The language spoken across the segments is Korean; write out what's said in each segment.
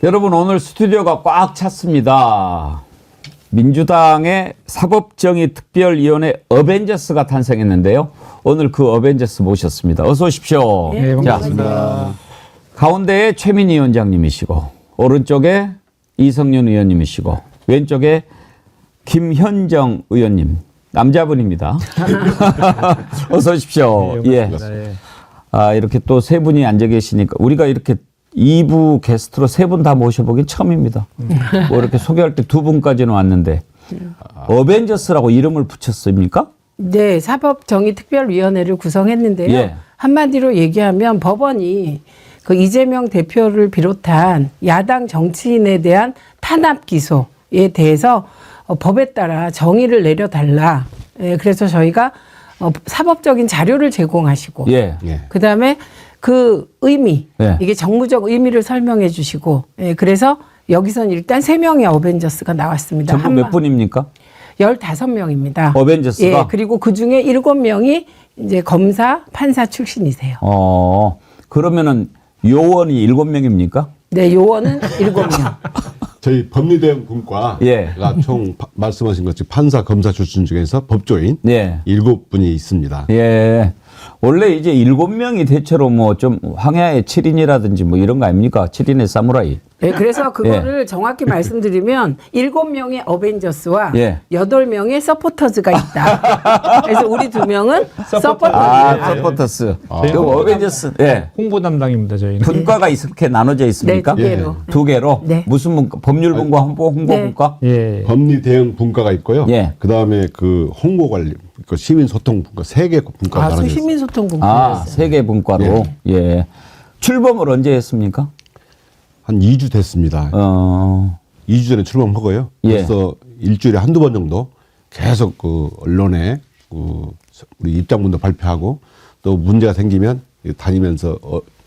여러분 오늘 스튜디오가 꽉 찼습니다. 민주당의 사법정의특별위원회 어벤져스가 탄생했는데요. 오늘 그 어벤져스 모셨습니다. 어서 오십시오. 네, 반갑습니다. 가운데에 최민희 위원장님이시고 오른쪽에 이성윤 의원님이시고 왼쪽에 김현정 의원님 남자분입니다. 어서 오십시오. 네, 예. 아, 이렇게 또 세 분이 앉아 계시니까 우리가 이렇게 2부 게스트로 세 분 다 모셔보긴 처음입니다. 뭐 이렇게 소개할 때 두 분까지는 왔는데 어벤져스라고 이름을 붙였습니까? 네, 사법정의특별위원회를 구성했는데요. 예. 한마디로 얘기하면 법원이 그 이재명 대표를 비롯한 야당 정치인에 대한 탄압 기소에 대해서 법에 따라 정의를 내려달라. 예, 그래서 저희가 사법적인 자료를 제공하시고 예. 그다음에 그 의미, 예. 이게 정무적 의미를 설명해 주시고, 예, 그래서 여기서는 일단 3명의 어벤져스가 나왔습니다. 전부 몇 분입니까? 15명입니다. 어벤져스가? 예, 그리고 그 중에 7명이 이제 검사, 판사 출신이세요. 그러면은 요원이 7명입니까? 네, 요원은 7명. 저희 법리대응 분과가 예. 총 말씀하신 것처럼 판사, 검사 출신 중에서 법조인 예. 7분이 있습니다. 예. 원래 이제 7명이 대체로 뭐 좀 황야의 7인이라든지 뭐 이런 거 아닙니까? 7인의 사무라이. 네, 그래서 그거를 정확히 말씀드리면 7명의 어벤져스와 예. 8명의 서포터즈가 있다. 그래서 우리 2명은 서포터즈입니다. 서포터스. 그리고 어벤져스. 예. 홍보 담당입니다, 저희는. 분과가 이렇게 나눠져 있습니까? 네, 2개로. 두 개로? 네. 무슨 분과? 법률분과 홍보분과? 예. 법리대응 분과가 있고요. 예. 그 다음에 그 홍보관리, 그 시민소통 분과 3개 분과가 나눠져 있습니다. 시민소통분과. 세 개 분과로. 예. 출범을 언제 했습니까? 한 2주 됐습니다. 2주 전에 출범하고요. 예. 그래서 일주일에 한두 번 정도 계속 그 언론에 그 우리 입장문도 발표하고 또 문제가 생기면 다니면서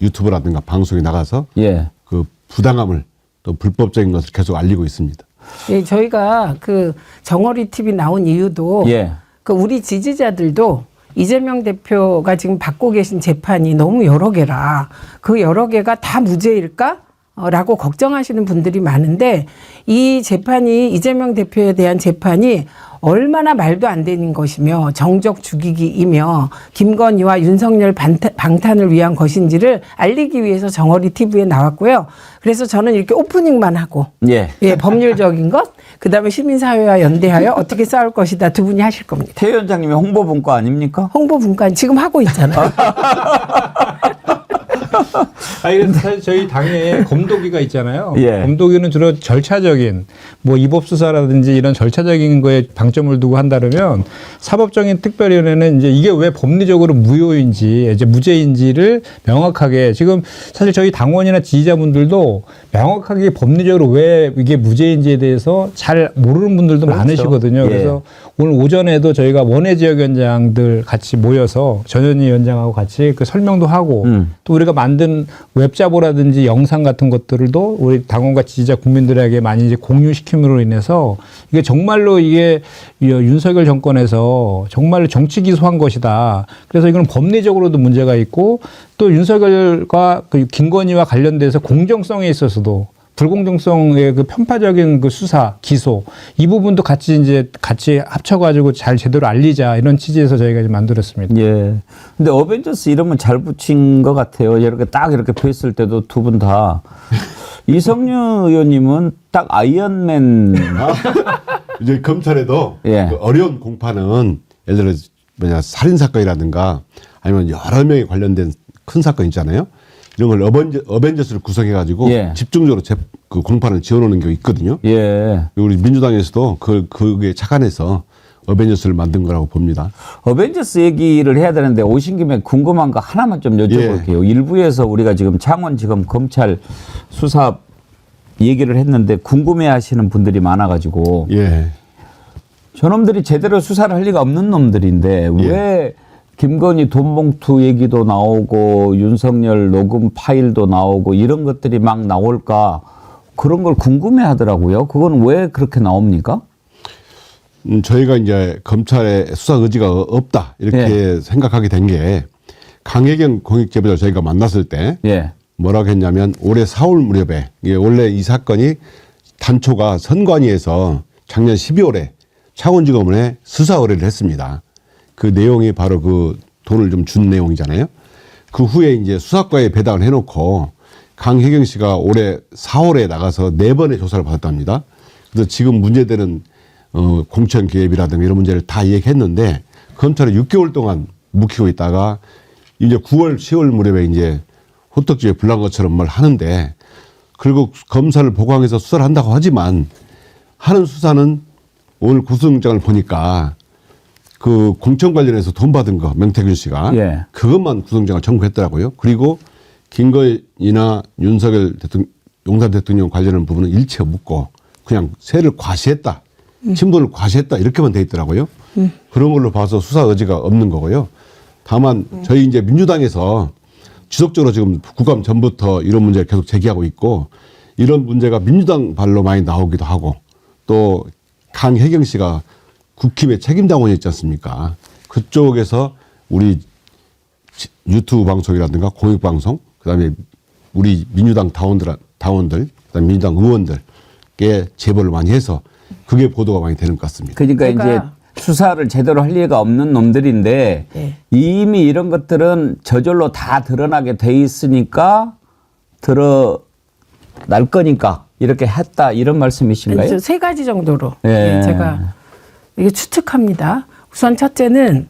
유튜브라든가 방송에 나가서 예. 그 부당함을 또 불법적인 것을 계속 알리고 있습니다. 예, 저희가 그 정어리 TV 나온 이유도 예. 그 우리 지지자들도 이재명 대표가 지금 받고 계신 재판이 너무 여러 개라 그 여러 개가 다 무죄일까? 라고 걱정하시는 분들이 많은데 이 재판이 이재명 대표에 대한 재판이 얼마나 말도 안 되는 것이며 정적 죽이기이며 김건희와 윤석열 방탄을 위한 것인지를 알리기 위해서 정어리 TV에 나왔고요. 그래서 저는 이렇게 오프닝만 하고 예. 예, 법률적인 것, 그다음에 시민사회와 연대하여 어떻게 싸울 것이다 두 분이 하실 겁니다. 최 위원장님이 홍보분과 아닙니까? 홍보분과 지금 하고 있잖아요. 아니, 근데 사실 저희 당에 검도기가 있잖아요. 예. 검도기는 주로 절차적인, 뭐 입법수사라든지 이런 절차적인 거에 방점을 두고 한다면 사법적인 특별위원회는 이제 이게 왜 법리적으로 무효인지, 이제 무죄인지를 명확하게 지금 사실 저희 당원이나 지지자분들도 명확하게 법리적으로 왜 이게 무죄인지에 대해서 잘 모르는 분들도 그렇죠. 많으시거든요. 예. 그래서 오늘 오전에도 저희가 원외 지역위원장들 같이 모여서 전현희 위원장하고 같이 그 설명도 하고 또 우리가 만든 웹자보라든지 영상 같은 것들도 우리 당원과 지지자 국민들에게 많이 이제 공유시킴으로 인해서 이게 정말로 이게 윤석열 정권에서 정말로 정치 기소한 것이다. 그래서 이건 법리적으로도 문제가 있고 또 윤석열과 그 김건희와 관련돼서 공정성에 있어서도 불공정성의 그 편파적인 그 수사, 기소 이 부분도 같이 합쳐가지고 잘 제대로 알리자 이런 취지에서 저희가 이제 만들었습니다. 예. 근데 어벤져스 이름은 잘 붙인 것 같아요. 이렇게 딱 이렇게 뵀을 때도 두 분 다. 이성윤 의원님은 딱 아이언맨. 이제 검찰에도 예. 그 어려운 공판은 예를 들어 살인사건이라든가 아니면 여러 명이 관련된 큰 사건 있잖아요. 이런 걸 어벤져스를 구성해가지고 예. 집중적으로 그 공판을 지어놓는 게 있거든요. 예. 우리 민주당에서도 그게 착안해서 어벤져스를 만든 거라고 봅니다. 어벤져스 얘기를 해야 되는데 오신 김에 궁금한 거 하나만 좀 여쭤볼게요. 일부에서 우리가 지금 창원지검 검찰 수사 얘기를 했는데 궁금해 하시는 분들이 많아가지고 예. 저놈들이 제대로 수사를 할 리가 없는 놈들인데 왜 김건희 돈봉투 얘기도 나오고 윤석열 녹음 파일도 나오고 이런 것들이 막 나올까 그런 걸 궁금해 하더라고요. 그건 왜 그렇게 나옵니까? 저희가 이제 검찰의 수사 의지가 없다 이렇게 생각하게 된 게 강혜경 공익재배자 저희가 만났을 때 예. 뭐라고 했냐면 올해 4월 무렵에 이게 원래 이 사건이 단초가 선관위에서 작년 12월에 창원지검에 수사 의뢰를 했습니다. 그 내용이 바로 그 돈을 좀 준 내용이잖아요. 그 후에 이제 수사과에 배당을 해놓고 강혜경 씨가 올해 4월에 나가서 4번의 조사를 받았답니다. 그래서 지금 문제되는 공천 개입이라든가 이런 문제를 다 얘기했는데 검찰이 6개월 동안 묵히고 있다가 이제 9월, 10월 무렵에 이제 호떡집에 불난 것처럼 뭘 하는데 그리고 검사를 보강해서 수사를 한다고 하지만 하는 수사는 오늘 구속영장을 보니까 그 공천 관련해서 돈 받은 거 명태균 씨가 예. 그것만 구속영장을 청구했더라고요. 그리고 김건희나 윤석열 대통령, 용산 대통령 관련한 부분은 일체 묻고 그냥 세를 과시했다. 친분을 과시했다. 이렇게만 돼 있더라고요. 그런 걸로 봐서 수사 의지가 없는 거고요. 다만 저희 이제 민주당에서 지속적으로 지금 국감 전부터 이런 문제를 계속 제기하고 있고 이런 문제가 민주당 발로 많이 나오기도 하고 또 강혜경 씨가 국힘의 책임당원이 있지 않습니까? 그쪽에서 우리 유튜브 방송이라든가 공익방송 그다음에 우리 민주당 당원들 그다음에 민주당 의원들께 제보를 많이 해서 그게 보도가 많이 되는 것 같습니다. 그러니까 이제 수사를 제대로 할 리가 없는 놈들인데 네. 이미 이런 것들은 저절로 다 드러나게 돼 있으니까 드러날 거니까 이렇게 했다 이런 말씀이신가요? 세 가지 정도로 예. 제가 이게 추측합니다. 우선 첫째는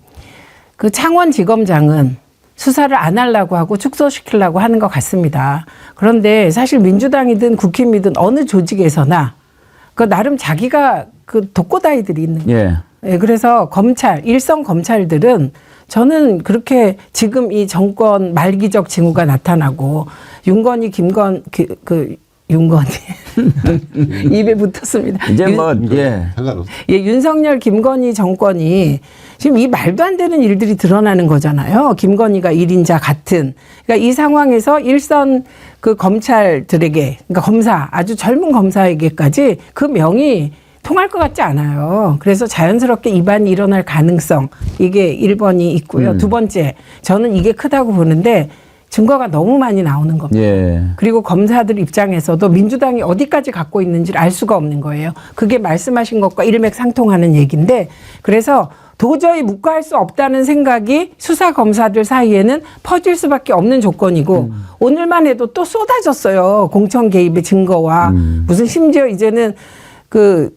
그 창원지검장은 수사를 안 하려고 하고 축소시키려고 하는 것 같습니다. 그런데 사실 민주당이든 국힘이든 어느 조직에서나 그 나름 자기가 그 독고다이들이 있는 거예요. 예. 예, 그래서 검찰, 일선 검찰들은 저는 그렇게 지금 이 정권 말기적 징후가 나타나고 윤건희, 윤건희 입에 붙었습니다. 이제 뭐 예. 상관없어요. 예, 윤석열, 김건희 정권이 지금 이 말도 안 되는 일들이 드러나는 거잖아요. 김건희가 1인자 같은. 그러니까 이 상황에서 일선 그 검찰들에게, 그러니까 검사, 아주 젊은 검사에게까지 그 명이 통할 것 같지 않아요. 그래서 자연스럽게 이반이 일어날 가능성, 이게 1번이 있고요. 두 번째, 저는 이게 크다고 보는데 증거가 너무 많이 나오는 겁니다. 예. 그리고 검사들 입장에서도 민주당이 어디까지 갖고 있는지를 알 수가 없는 거예요. 그게 말씀하신 것과 일맥상통하는 얘기인데 그래서 도저히 묵과할 수 없다는 생각이 수사 검사들 사이에는 퍼질 수밖에 없는 조건이고 오늘만 해도 또 쏟아졌어요. 공천 개입의 증거와 무슨 심지어 이제는 그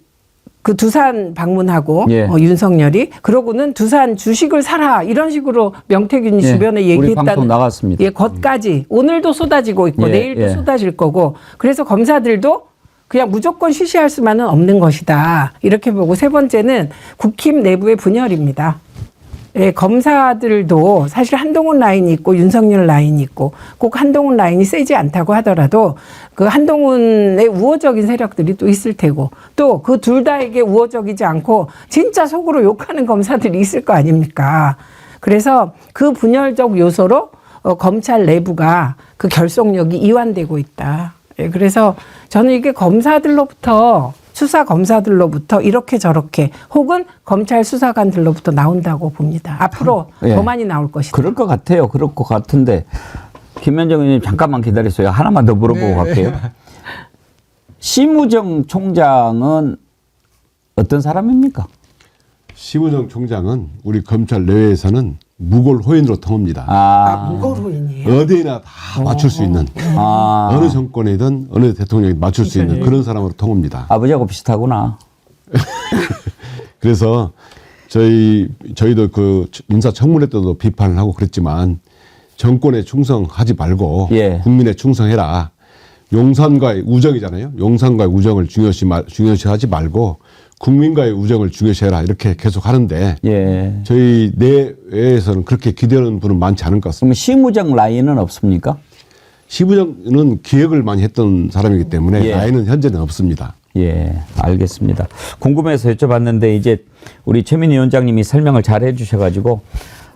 두산 방문하고 예. 윤석열이 그러고는 두산 주식을 사라 이런 식으로 명태균이 예. 주변에 우리 얘기했다는 방송 나갔습니다. 예, 것까지 오늘도 쏟아지고 있고 예, 내일도 예. 쏟아질 거고 그래서 검사들도 그냥 무조건 쉬쉬할 수만은 없는 것이다 이렇게 보고 세 번째는 국힘 내부의 분열입니다. 예, 검사들도 사실 한동훈 라인이 있고 윤석열 라인이 있고 꼭 한동훈 라인이 세지 않다고 하더라도 그 한동훈의 우호적인 세력들이 또 있을 테고 또 그 둘 다에게 우호적이지 않고 진짜 속으로 욕하는 검사들이 있을 거 아닙니까? 그래서 그 분열적 요소로 검찰 내부가 그 결속력이 이완되고 있다. 예, 그래서 저는 이게 검사들로부터 수사 검사들로부터 이렇게 저렇게 혹은 검찰 수사관들로부터 나온다고 봅니다. 앞으로 예. 더 많이 나올 것이다. 그럴 것 같아요. 그럴 것 같은데 김현정 의원님 잠깐만 기다리세요. 하나만 더 물어보고 갈게요. 심우정 총장은 어떤 사람입니까? 심우정 총장은 우리 검찰 내외에서는 무골호인으로 통합니다. 무거로인이에요. 어디나 다 맞출 수 있는 어느 정권이든 어느 대통령이 맞출 수 있는 그런 사람으로 통합니다. 아버지하고 비슷하구나. 그래서 저희도 그 인사청문회 때도 비판을 하고 그랬지만 정권에 충성하지 말고 예. 국민에 충성해라. 용산과의 우정이잖아요. 용산과의 우정을 중요시하지 말고 국민과의 우정을 중요시해라 이렇게 계속 하는데 예. 저희 내외에서는 그렇게 기대하는 분은 많지 않은 것 같습니다. 그러면 심우정 라인은 없습니까? 심우정은 기획을 많이 했던 사람이기 때문에 예. 라인은 현재는 없습니다. 예, 알겠습니다. 궁금해서 여쭤봤는데 이제 우리 최민희 위원장님이 설명을 잘 해주셔가지고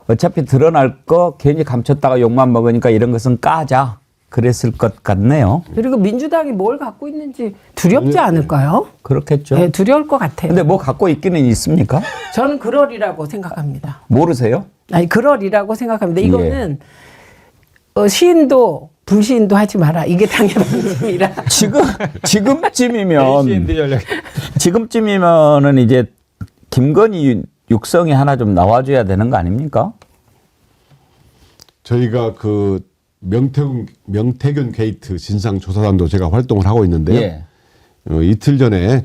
어차피 드러날 거 괜히 감췄다가 욕만 먹으니까 이런 것은 까자 그랬을 것 같네요. 그리고 민주당이 뭘 갖고 있는지 두렵지 않을까요? 그렇겠죠. 네, 두려울 것 같아요. 근데 뭐 갖고 있기는 있습니까? 저는 그러리라고 생각합니다. 모르세요? 아니 그러리라고 생각합니다. 이거는 시인도 불시인도 하지 마라. 이게 당의 방침이라. 지금쯤이면 ACND 전략. 지금쯤이면은 이제 김건희 육성이 하나 좀 나와줘야 되는 거 아닙니까? 저희가 그 명태균 게이트 진상조사단도 제가 활동을 하고 있는데요. 예. 이틀 전에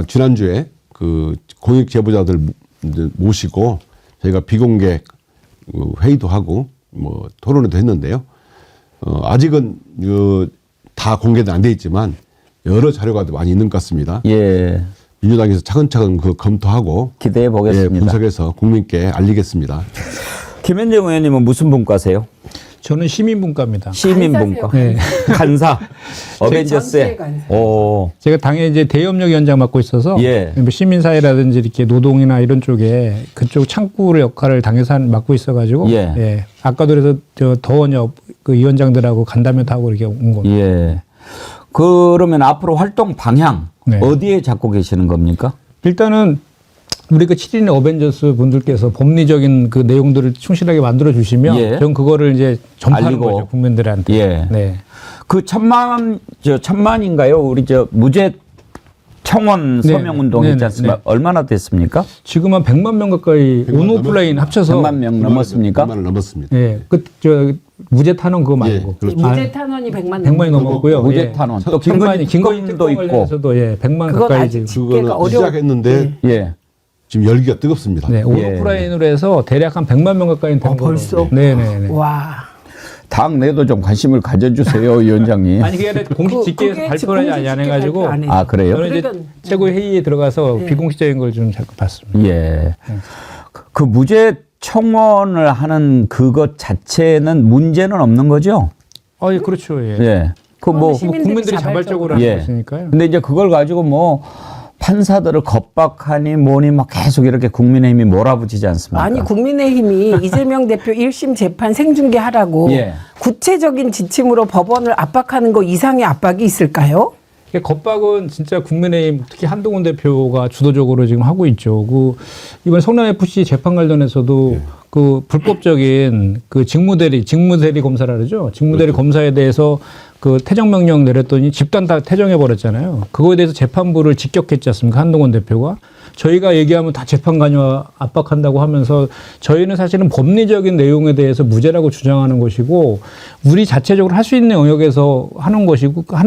지난주에 그 공익 제보자들 모시고 저희가 비공개 회의도 하고 뭐 토론회도 했는데요. 아직은 다 공개는 안 돼 있지만 여러 자료가 많이 있는 것 같습니다. 예. 민주당에서 차근차근 그 검토하고 기대해 예, 보겠습니다. 분석해서 국민께 알리겠습니다. 김현정 의원님은 무슨 분과세요? 저는 시민분과입니다. 시민분과. 네. 간사. 어벤져스에. 전체 간사. 오. 제가 당에 이제 대협력 위원장 맡고 있어서 예. 뭐 시민사회라든지 이렇게 노동이나 이런 쪽에 그쪽 창구 역할을 당에서 맡고 있어가지고 예. 아까도 그래서 저 더원협 그 위원장들하고 간담회 타고 이렇게 온 겁니다. 예. 그러면 앞으로 활동 방향 네. 어디에 잡고 계시는 겁니까? 일단은 우리 그 7인 어벤져스 분들께서 법리적인 그 내용들을 충실하게 만들어 주시면 예. 전 그거를 이제 전파하는 알리고. 거죠 국민들한테. 예. 네. 그 천만인가요? 우리 무죄 청원 네. 서명 운동 했지 네. 않습니까? 네. 얼마나 됐습니까? 지금 한 100만 명 가까이 100만 온오프라인 합쳐서 100만 명 넘었습니까? 100만을 넘었습니다. 예. 그 무죄 탄원 그거 말고. 예, 그렇죠. 무죄 탄원이 100만 100만이 넘었고요. 무죄 예. 탄원. 또 김건희 김건희도 특검 있고. 관련해서도 예, 100만 그건 가까이 아직 지금. 그거는 집계가 시작했는데 예. 지금 열기가 뜨겁습니다. 네, 온오프라인으로 해서 대략 한 100만 명 가까이 된 거로. 벌써? 네네네. 와. 당 내도 좀 관심을 가져주세요, 위원장님. 아니 그게 아니라 공식 집계에서 그게 발표를 공식 안 집계 해가지고 발표 안 해요. 아, 그래요? 저는 이제 그러니까, 최고위 회의에 들어가서 비공식적인 걸 좀 자꾸 봤습니다. 예. 그 무죄 청원을 하는 그것 자체는 문제는 없는 거죠? 예, 그렇죠. 예. 예. 그 뭐, 시민들이 국민들이 자발적으로 하는 예. 것이니까요. 근데 이제 그걸 가지고 뭐 판사들을 겁박하니 뭐니 막 계속 이렇게 국민의힘이 몰아붙이지 않습니까? 아니 국민의힘이 이재명 대표 1심 재판 생중계하라고 예. 구체적인 지침으로 법원을 압박하는 거 이상의 압박이 있을까요? 겁박은 진짜 국민의힘 특히 한동훈 대표가 주도적으로 지금 하고 있죠. 그 이번 성남 FC 재판 관련해서도 그 불법적인 그 직무대리 검사라 그러죠. 직무대리 검사에 대해서 그 퇴정 명령 내렸더니 집단 다 퇴정해 버렸잖아요. 그거에 대해서 재판부를 직격했지 않습니까? 한동훈 대표가. 저희가 얘기하면 다 재판 관여 압박한다고 하면서 저희는 사실은 법리적인 내용에 대해서 무죄라고 주장하는 것이고 우리 자체적으로 할 수 있는 영역에서 하는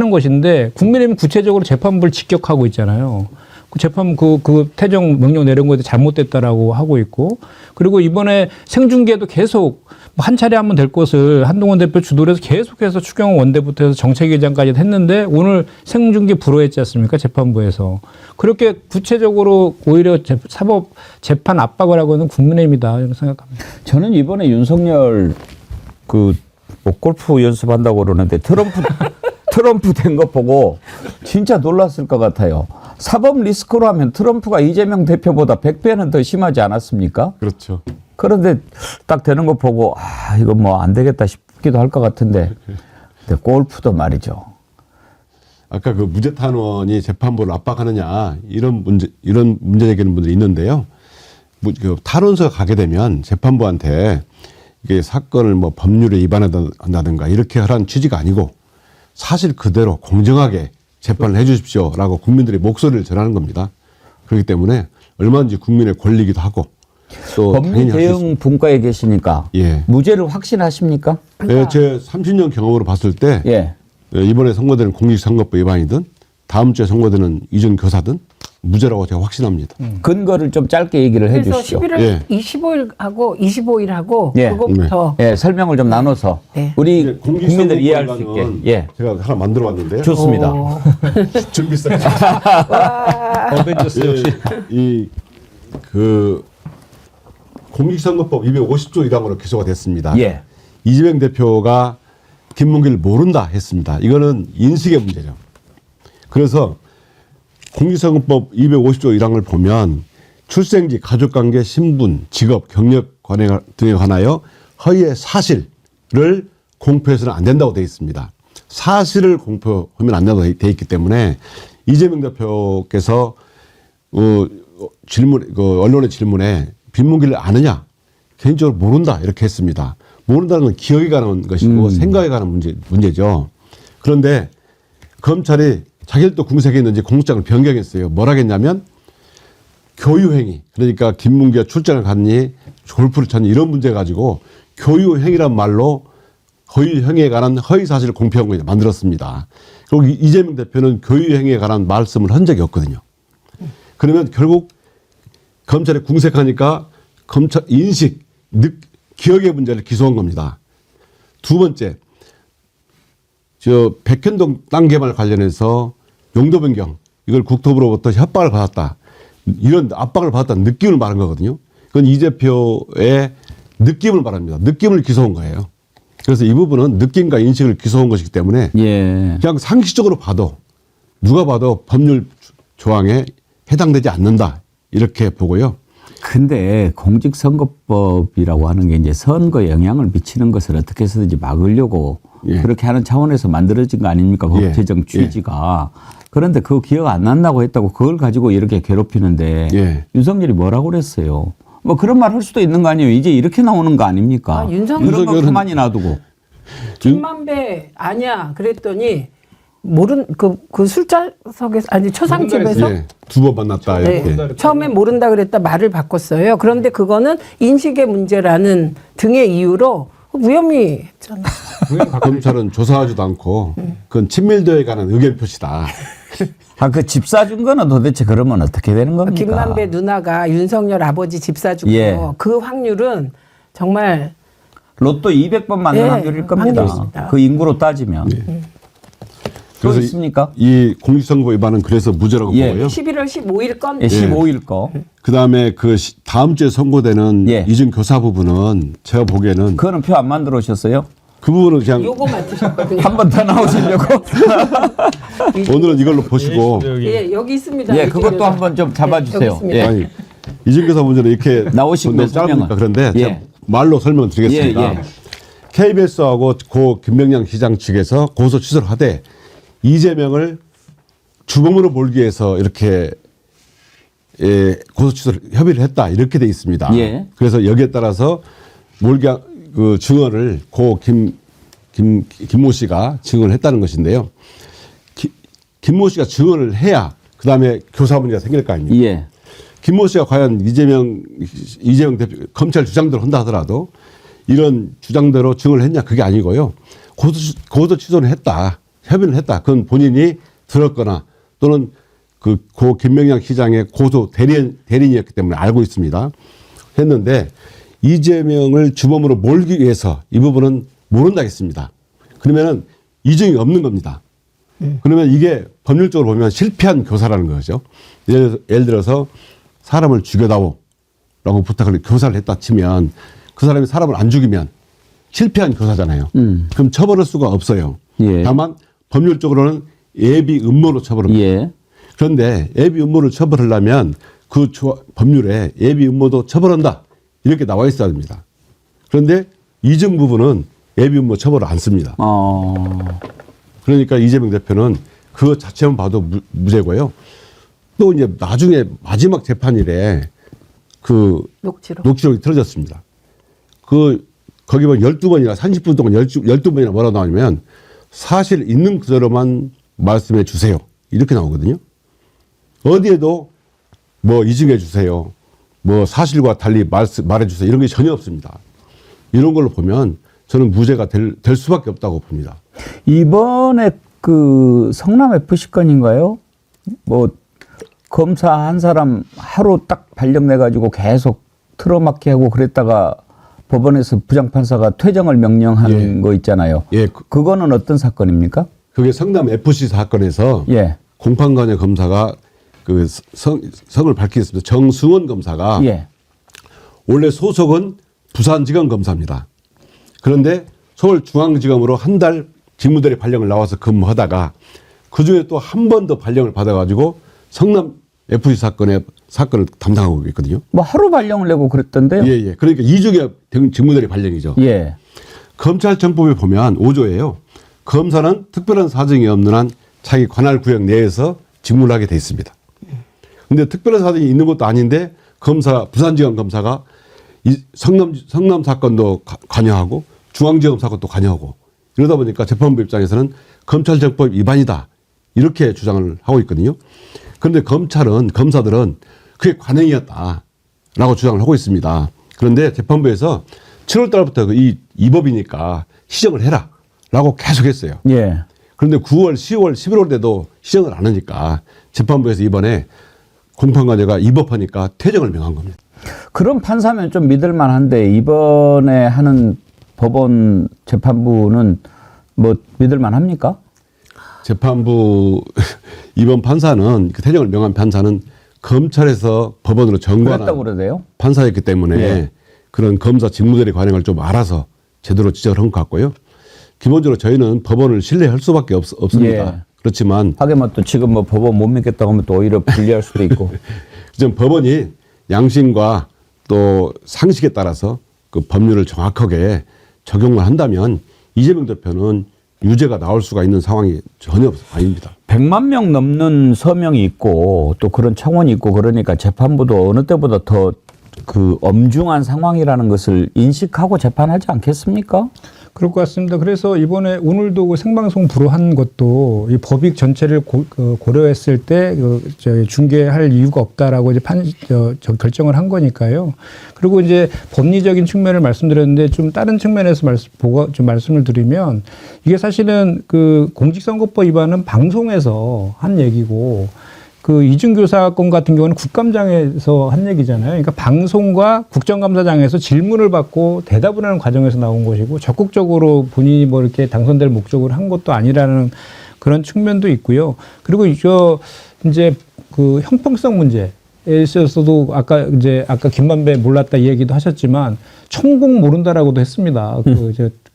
것인데 국민의힘은 구체적으로 재판부를 직격하고 있잖아요. 그 재판 그 퇴정 명령 내린 거에 잘못됐다라고 하고 있고 그리고 이번에 생중계도 계속 한 차례 하면 될 것을 한동훈 대표 주도로 해서 계속해서 추경호 원내부터 해서 정책위원장까지 했는데 오늘 생중계 불허했지 않습니까? 재판부에서. 그렇게 구체적으로 오히려 사법 재판 압박을 하고는 국민의힘이다 이런 생각합니다. 저는 이번에 윤석열 뭐 골프 연습한다고 그러는데 트럼프 된 거 보고 진짜 놀랐을 것 같아요. 사법 리스크로 하면 트럼프가 이재명 대표보다 100배는 더 심하지 않았습니까? 그렇죠. 그런데 딱 되는 거 보고 이거 뭐 안 되겠다 싶기도 할 것 같은데 근데 골프도 말이죠. 아까 그 무죄 탄원이 재판부를 압박하느냐 이런 문제 제기하는 분들이 있는데요. 그 탄원서가 가게 되면 재판부한테 이게 사건을 뭐 법률에 위반한다든가 이렇게 하라는 취지가 아니고 사실 그대로 공정하게 재판을 해 주십시오라고 국민들의 목소리를 전하는 겁니다. 그렇기 때문에 얼마든지 국민의 권리이기도 하고 또 법리 당연히 할수 있습니다. 대응 분과에 계시니까 예. 무죄를 확신하십니까? 예, 제 30년 경험으로 봤을 때 예. 이번에 선고되는 공직선거법 위반이든 다음 주에 선고되는 이전 교사든 무죄라고 제가 확신합니다. 근거를 좀 짧게 얘기를 해 그래서 주시죠. 11월 예. 25일하고 예. 그거부터 예, 설명을 좀 나눠서 네. 우리 이제 국민들 이해할 수 있게. 공직선거법과는 예. 제가 하나 만들어 왔는데요. 좋습니다. 준비 세 어벤져스 역시. 그 공직선거법 250조 1항으로 기소가 됐습니다. 예. 이재명 대표가 김문기를 모른다 했습니다. 이거는 인식의 문제죠. 그래서 공직선거법 250조 1항을 보면 출생지, 가족관계, 신분, 직업, 경력 등에 관하여 허위의 사실을 공표해서는 안 된다고 되어 있습니다. 사실을 공표하면 안 된다고 되어 있기 때문에 이재명 대표께서 언론의 질문에 빈문기를 아느냐? 개인적으로 모른다 이렇게 했습니다. 모른다는 건 기억에 관한 것이고 생각에 관한 문제죠. 그런데 검찰이 자기들도 궁색에 있는지 공소장을 변경했어요. 뭐라 했냐면 교유행위, 그러니까 김문기가 출장을 갔니 골프를 쳤니 이런 문제 가지고 교유행위란 말로 교유행위에 관한 허위사실을 공표한 거 만들었습니다. 그리고 이재명 대표는 교유행위에 관한 말씀을 한 적이 없거든요. 그러면 결국 검찰이 궁색하니까 검찰 인식, 기억의 문제를 기소한 겁니다. 두 번째, 백현동 땅 개발 관련해서 용도 변경, 이걸 국토부로부터 협박을 받았다. 이런 압박을 받았다는 느낌을 말한 거거든요. 그건 이 대표의 느낌을 말합니다. 느낌을 기소한 거예요. 그래서 이 부분은 느낌과 인식을 기소한 것이기 때문에 예. 그냥 상식적으로 봐도 누가 봐도 법률 조항에 해당되지 않는다. 이렇게 보고요. 근데 공직선거법이라고 하는 게 이제 선거에 영향을 미치는 것을 어떻게 해서든지 막으려고 예. 그렇게 하는 차원에서 만들어진 거 아닙니까? 법 예. 제정 취지가. 그런데 그거 기억 안 난다고 했다고 그걸 가지고 이렇게 괴롭히는데 예. 윤석열이 뭐라고 그랬어요? 뭐 그런 말 할 수도 있는 거 아니에요? 이제 이렇게 나오는 거 아닙니까? 아, 윤석열은 이런 거 가만히 놔두고. 김만배 아니야 그랬더니 모른 그 술자석에서 아니 초상집에서 예. 두 번 만났다. 이렇게. 네. 처음엔 모른다 그랬다 말을 바꿨어요. 그런데 그거는 인식의 문제라는 등의 이유로 무혐의 했잖아. 검찰은 조사하지도 않고 그건 친밀도에 관한 의견 표시다. 아, 그 집 사준 거는 도대체 그러면 어떻게 되는 겁니까? 김만배 누나가 윤석열 아버지 집 사주고 예. 그 확률은 정말 로또 200번 맞는 예, 확률일 겁니다. 확률입니다. 그 인구로 따지면. 또 그래서 있습니까? 이 공직선거 위반은 그래서 무죄라고 예. 보고요. 11월 15일 건 예, 15일 거. 그다음에 그 다음 주에 선고되는 예. 이중 교사 부분은 제가 보기에는 그거는 표 안 만들어 오셨어요? 그 부분은 그냥 요거 맡으셨거든요. 한 번 더 나오시려고? 오늘은 이걸로 보시고 예, 여기 있습니다. 예, 그것도 한번 좀 여기 잡아주세요. 있습니다. 예. 아니 이중 교사 문제는 이렇게 나오시면 너무 짧으니까 설명은. 그런데 예. 제가 말로 설명드리겠습니다. 예, 예. KBS하고 고 김명량 시장 측에서 고소 취소를 하되 이재명을 주범으로 몰기 위해서 이렇게 고소 취소를 협의를 했다 이렇게 돼 있습니다. 예. 그래서 여기에 따라서 몰기 그 증언을 고 김모 씨가 증언을 했다는 것인데요. 김모 씨가 증언을 해야 그 다음에 교사 문제가 생길 거 아닙니까? 예. 김모 씨가 과연 이재명 대표 검찰 주장대로 한다 하더라도 이런 주장대로 증언을 했냐 그게 아니고요. 고소 취소는 했다. 협의를 했다. 그건 본인이 들었거나 또는 그 고 김명양 시장의 고소 대리인이었기 때문에 알고 있습니다. 했는데 이재명을 주범으로 몰기 위해서 이 부분은 모른다 했습니다. 그러면은 이중이 없는 겁니다. 그러면 이게 법률적으로 보면 실패한 교사라는 거죠. 예를 들어서 사람을 죽여다오라고 부탁을 교사를 했다 치면 그 사람이 사람을 안 죽이면 실패한 교사잖아요. 그럼 처벌할 수가 없어요. 예. 다만 법률적으로는 예비 음모로 처벌합니다. 예. 그런데 예비 음모를 처벌하려면 그 법률에 예비 음모도 처벌한다 이렇게 나와 있어야 됩니다. 그런데 이중 부분은 예비 음모 처벌을 안 씁니다. 그러니까 이재명 대표는 그거 자체만 봐도 무죄고요. 또 이제 나중에 마지막 재판일에 그 녹취록이 틀어졌습니다. 거기 보면 12번이나 30분 동안 12번이나 뭐라고 나오냐면 사실 있는 그대로만 말씀해 주세요. 이렇게 나오거든요. 어디에도 뭐 이중해 주세요. 뭐 사실과 달리 말해 주세요. 이런 게 전혀 없습니다. 이런 걸로 보면 저는 무죄가 될 수밖에 없다고 봅니다. 이번에 그 성남 FC 건인가요? 뭐 검사 한 사람 하루 딱 발령내 가지고 계속 틀어막기 하고 그랬다가 법원에서 부장판사가 퇴정을 명령한 예. 거 있잖아요. 예. 그거는 어떤 사건입니까? 그게 성남 FC 사건에서 예. 공판관여 검사가 그 성을 밝히겠습니다. 정승원 검사가 예. 원래 소속은 부산지검 검사입니다. 그런데 서울중앙지검으로 한 달 직무대리 발령을 나와서 근무하다가 그중에 또 한 번 더 발령을 받아가지고 성남 FC 사건을 담당하고 있거든요. 뭐 하루 발령을 내고 그랬던데요. 예. 그러니까 2주의 직무대리 발령이죠. 예. 검찰청법에 보면 5조예요. 검사는 특별한 사정이 없는 한 자기 관할 구역 내에서 직무를 하게 돼 있습니다. 근데 특별한 사정이 있는 것도 아닌데 부산지검 검사가 이 성남 사건도 관여하고 중앙지검 사건도 관여하고 이러다 보니까 재판부 입장에서는 검찰정법 위반이다 이렇게 주장을 하고 있거든요. 그런데 검사들은 그게 관행이었다라고 주장을 하고 있습니다. 그런데 재판부에서 7월 달부터 이 법이니까 시정을 해라라고 계속했어요. 예. 그런데 9월, 10월, 11월 때도 시정을 안 하니까 재판부에서 이번에 공판관여가 위법하니까 퇴정을 명한 겁니다. 그런 판사면 좀 믿을 만한데 이번에 하는 법원 재판부는 뭐 믿을 만합니까? 재판부 이번 판사는 그 퇴정을 명한 판사는 검찰에서 법원으로 전관한 그랬다고 그러대요? 판사였기 때문에 예. 그런 검사 직무들의 관행을 좀 알아서 제대로 지적을 한 것 같고요. 기본적으로 저희는 법원을 신뢰할 수밖에 없습니다. 예. 그렇지만 하긴 뭐 또 지금 뭐 법원 못 믿겠다고 하면 또 오히려 불리할 수도 있고. 좀 법원이 양심과 또 상식에 따라서 그 법률을 정확하게 적용을 한다면 이재명 대표는 유죄가 나올 수가 있는 상황이 전혀 아닙니다. 100만 명 넘는 서명이 있고 또 그런 청원이 있고 그러니까 재판부도 어느 때보다 더 그 엄중한 상황이라는 것을 인식하고 재판하지 않겠습니까? 그럴 것 같습니다. 그래서 이번에 오늘도 그 생방송 불허한 것도 이 법익 전체를 고려했을 때 중계할 이유가 없다라고 이제 결정을 한 거니까요. 그리고 이제 법리적인 측면을 말씀드렸는데 좀 다른 측면에서 좀 말씀을 드리면 이게 사실은 그 공직선거법 위반은 방송에서 한 얘기고 그 이준교사 건 같은 경우는 국감장에서 한 얘기잖아요. 그러니까 방송과 국정감사장에서 질문을 받고 대답을 하는 과정에서 나온 것이고 적극적으로 본인이 뭐 이렇게 당선될 목적으로 한 것도 아니라는 그런 측면도 있고요. 그리고 이제 그 형평성 문제에 있어서도 아까 김만배 몰랐다 이 얘기도 하셨지만 천공 모른다라고도 했습니다.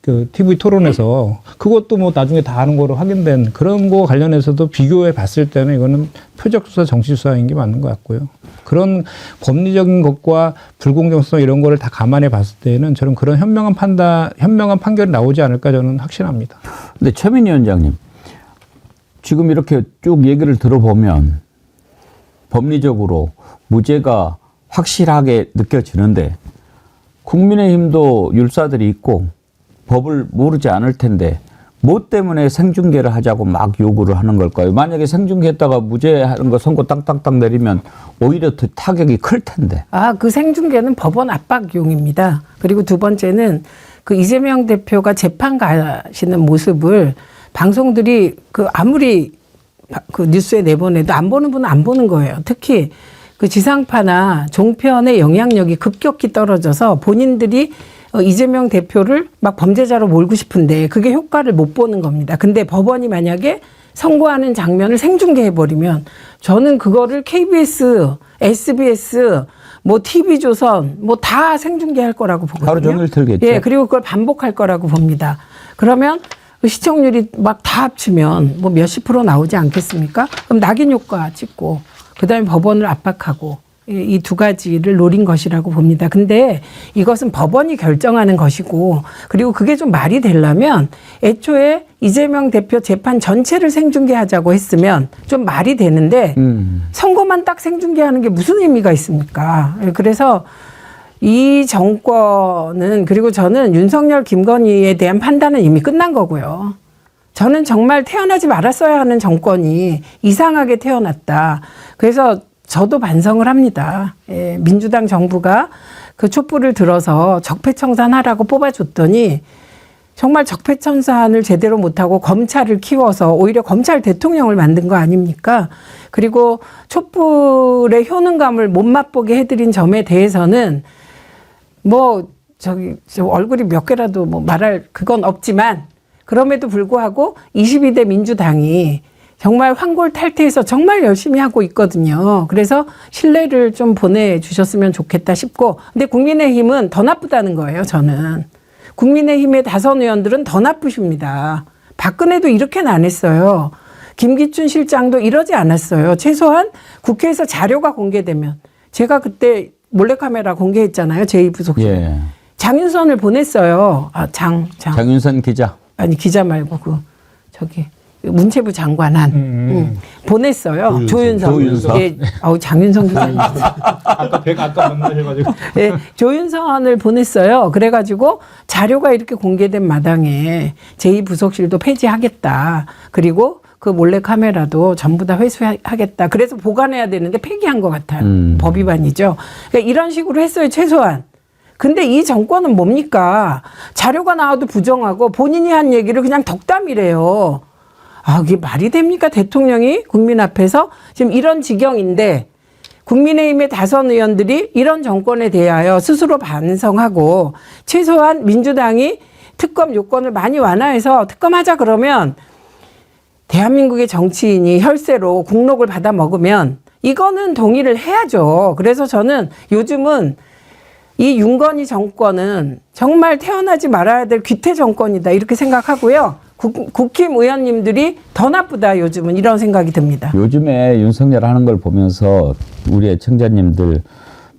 그 TV 토론에서 그것도 뭐 나중에 다 아는 거로 확인된 그런 거 관련해서도 비교해 봤을 때는 이거는 표적수사 정치수사인 게 맞는 것 같고요. 그런 법리적인 것과 불공정성 이런 거를 다 감안해 봤을 때는 저는 그런 현명한 판결이 나오지 않을까 저는 확신합니다. 근데 최민희 위원장님 지금 이렇게 쭉 얘기를 들어보면 법리적으로 무죄가 확실하게 느껴지는데 국민의힘도 율사들이 있고 법을 모르지 않을 텐데 뭐 때문에 생중계를 하자고 막 요구를 하는 걸까요? 만약에 생중계했다가 무죄하는 거 선고 땅땅땅 내리면 오히려 더 타격이 클 텐데. 그 생중계는 법원 압박용입니다. 그리고 두 번째는 그 이재명 대표가 재판 가시는 모습을 방송들이 아무리 그 뉴스에 내보내도 안 보는 분은 안 보는 거예요. 특히 그 지상파나 종편의 영향력이 급격히 떨어져서 본인들이 이재명 대표를 막 범죄자로 몰고 싶은데 그게 효과를 못 보는 겁니다. 근데 법원이 만약에 선고하는 장면을 생중계해버리면 저는 그거를 KBS, SBS, 뭐 TV조선 뭐 다 생중계할 거라고 보거든요. 하루 종일 틀겠죠. 예, 그리고 그걸 반복할 거라고 봅니다. 그러면 그 시청률이 막 다 합치면 뭐 몇십 프로 나오지 않겠습니까? 그럼 낙인 효과 찍고 그다음에 법원을 압박하고 이 두 가지를 노린 것이라고 봅니다. 근데 이것은 법원이 결정하는 것이고 그리고 그게 좀 말이 되려면 애초에 이재명 대표 재판 전체를 생중계하자고 했으면 좀 말이 되는데 선거만 딱 생중계하는 게 무슨 의미가 있습니까? 그래서 이 정권은 그리고 저는 윤석열, 김건희에 대한 판단은 이미 끝난 거고요. 저는 정말 태어나지 말았어야 하는 정권이 이상하게 태어났다. 그래서 저도 반성을 합니다. 예, 민주당 정부가 그 촛불을 들어서 적폐청산하라고 뽑아줬더니 정말 적폐청산을 제대로 못하고 검찰을 키워서 오히려 검찰 대통령을 만든 거 아닙니까? 그리고 촛불의 효능감을 못 맛보게 해드린 점에 대해서는 저 얼굴이 몇 개라도 뭐 말할 그건 없지만 그럼에도 불구하고 22대 민주당이 정말 환골탈태해서 정말 열심히 하고 있거든요. 그래서 신뢰를 좀 보내주셨으면 좋겠다 싶고 근데 국민의힘은 더 나쁘다는 거예요. 저는. 국민의힘의 다선 의원들은 더 나쁘십니다. 박근혜도 이렇게는 안 했어요. 김기춘 실장도 이러지 않았어요. 최소한 국회에서 자료가 공개되면 제가 그때 몰래카메라 공개했잖아요. 제2부속실. 예. 장윤선을 보냈어요. 장윤선 장윤선 기자. 아니 기자 말고 문체부 장관한 보냈어요. 조윤선. 예, 장윤성 기자님. 아까 만나셔가지고. 예, 조윤선을 보냈어요. 그래가지고 자료가 이렇게 공개된 마당에 제2부속실도 폐지하겠다. 그리고 그 몰래 카메라도 전부 다 회수하겠다. 그래서 보관해야 되는데 폐기한 것 같아요. 법 위반이죠. 그러니까 이런 식으로 했어요, 최소한. 근데 이 정권은 뭡니까? 자료가 나와도 부정하고 본인이 한 얘기를 그냥 덕담이래요. 아, 이게 말이 됩니까? 대통령이 국민 앞에서 지금 이런 지경인데 국민의힘의 다선 의원들이 이런 정권에 대하여 스스로 반성하고 최소한 민주당이 특검 요건을 많이 완화해서 특검하자 그러면 대한민국의 정치인이 혈세로 국록을 받아 먹으면 이거는 동의를 해야죠. 그래서 저는 요즘은 이 윤건희 정권은 정말 태어나지 말아야 될 귀태 정권이다 이렇게 생각하고요. 국힘 의원님들이 더 나쁘다 요즘은 이런 생각이 듭니다. 요즘에 윤석열 하는 걸 보면서 우리 애청자님들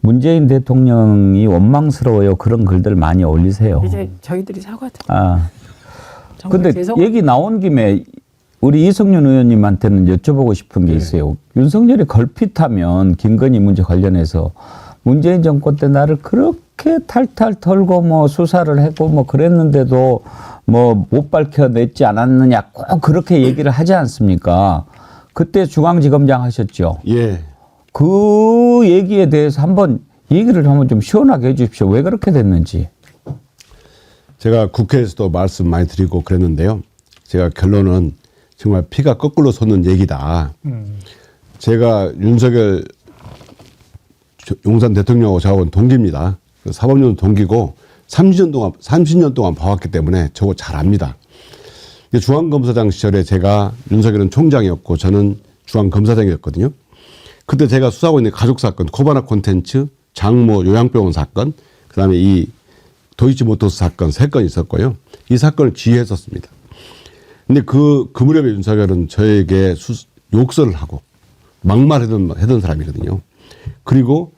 문재인 대통령이 원망스러워요. 그런 글들 많이 올리세요. 이제 저희들이 사과드립니다. 아, 정말 근데 죄송합니다. 얘기 나온 김에 우리 이성윤 의원님한테는 여쭤보고 싶은 게 있어요. 윤석열이 걸핏하면 김건희 문제 관련해서 문재인 정권 때 나를 그렇게 탈탈 털고 뭐 수사를 했고 뭐 그랬는데도 뭐 못 밝혀냈지 않았느냐 꼭 그렇게 얘기를 하지 않습니까? 그때 중앙지검장 하셨죠. 예. 그 얘기에 대해서 한번 얘기를 한번 좀 시원하게 해 주십시오. 왜 그렇게 됐는지. 제가 국회에서도 말씀 많이 드리고 그랬는데요. 제가 결론은 정말 피가 거꾸로 솟는 얘기다. 제가 윤석열 용산 대통령하고 저하고는 동기입니다. 사법년 동기고 30년 동안 봐왔기 때문에 저거 잘 압니다. 중앙검사장 시절에 제가 윤석열은 총장이었고 저는 중앙검사장이었거든요. 그때 제가 수사하고 있는 가족사건, 코바나 콘텐츠, 장모 요양병원 사건, 그 다음에 이 도이치모터스 사건 3건 있었고요. 이 사건을 지휘했었습니다. 근데 그 무렵에 윤석열은 저에게 욕설을 하고 막말하던 사람이거든요. 그리고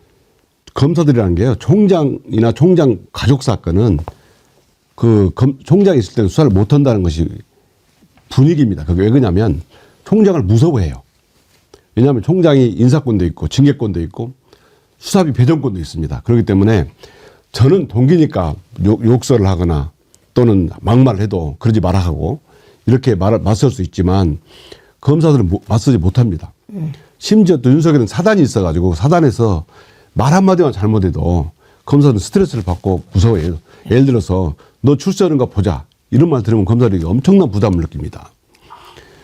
검사들이라는 게요. 총장이나 총장 가족 사건은 총장이 있을 때는 수사를 못 한다는 것이 분위기입니다. 그게 왜 그러냐면 총장을 무서워해요. 왜냐하면 총장이 인사권도 있고 징계권도 있고 수사비 배정권도 있습니다. 그렇기 때문에 저는 동기니까 욕설을 하거나 또는 막말을 해도 그러지 마라 하고 이렇게 맞설 수 있지만 검사들은 맞서지 못합니다. 심지어 또 윤석열은 사단이 있어가지고 사단에서 말 한마디만 잘못해도 검사들은 스트레스를 받고 무서워해요. 예를 들어서 너 출세하는 거 보자. 이런 말 들으면 검사들이 엄청난 부담을 느낍니다.